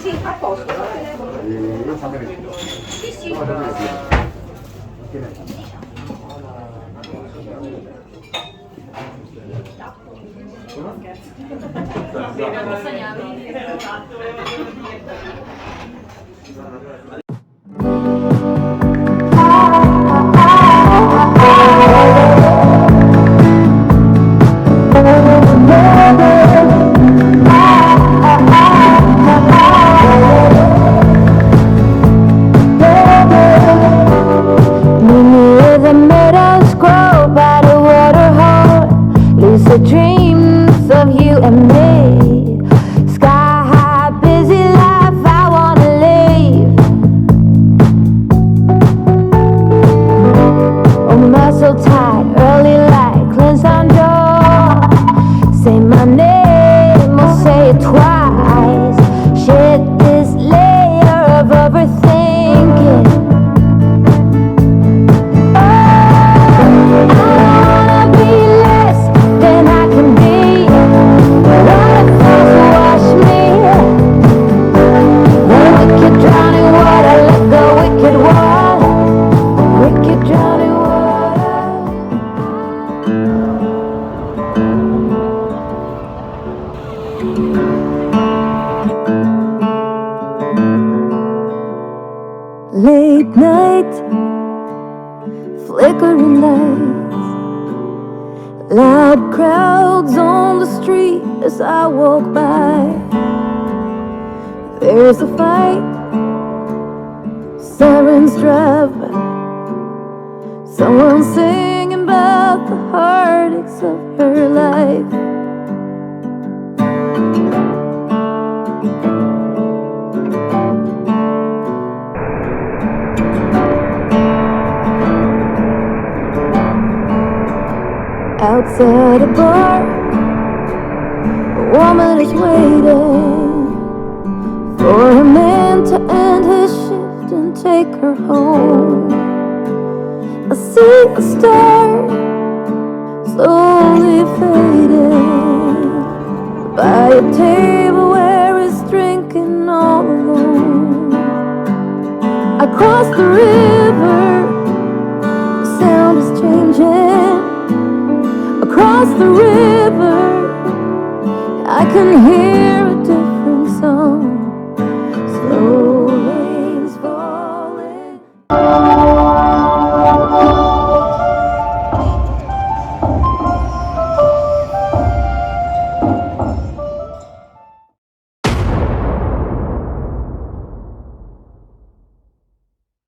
Sì, a posto. Io fammi vedere. Sì, sì. The dreams of you and me, sky high, busy life, I wanna live. Oh, muscle tight, early light, cleanse on door. Say my name, or say it twice. Shed this layer of overthinking. Late night, flickering lights, loud crowds on the street as I walk by. There's a fight, sirens drive by, someone singing about the heartaches of her life. Outside a bar, a woman is waiting for a man to end his shift and take her home. I see the star slowly fading by a table where he's drinking all alone. I cross the river, the sound is changing. Across the river, I can hear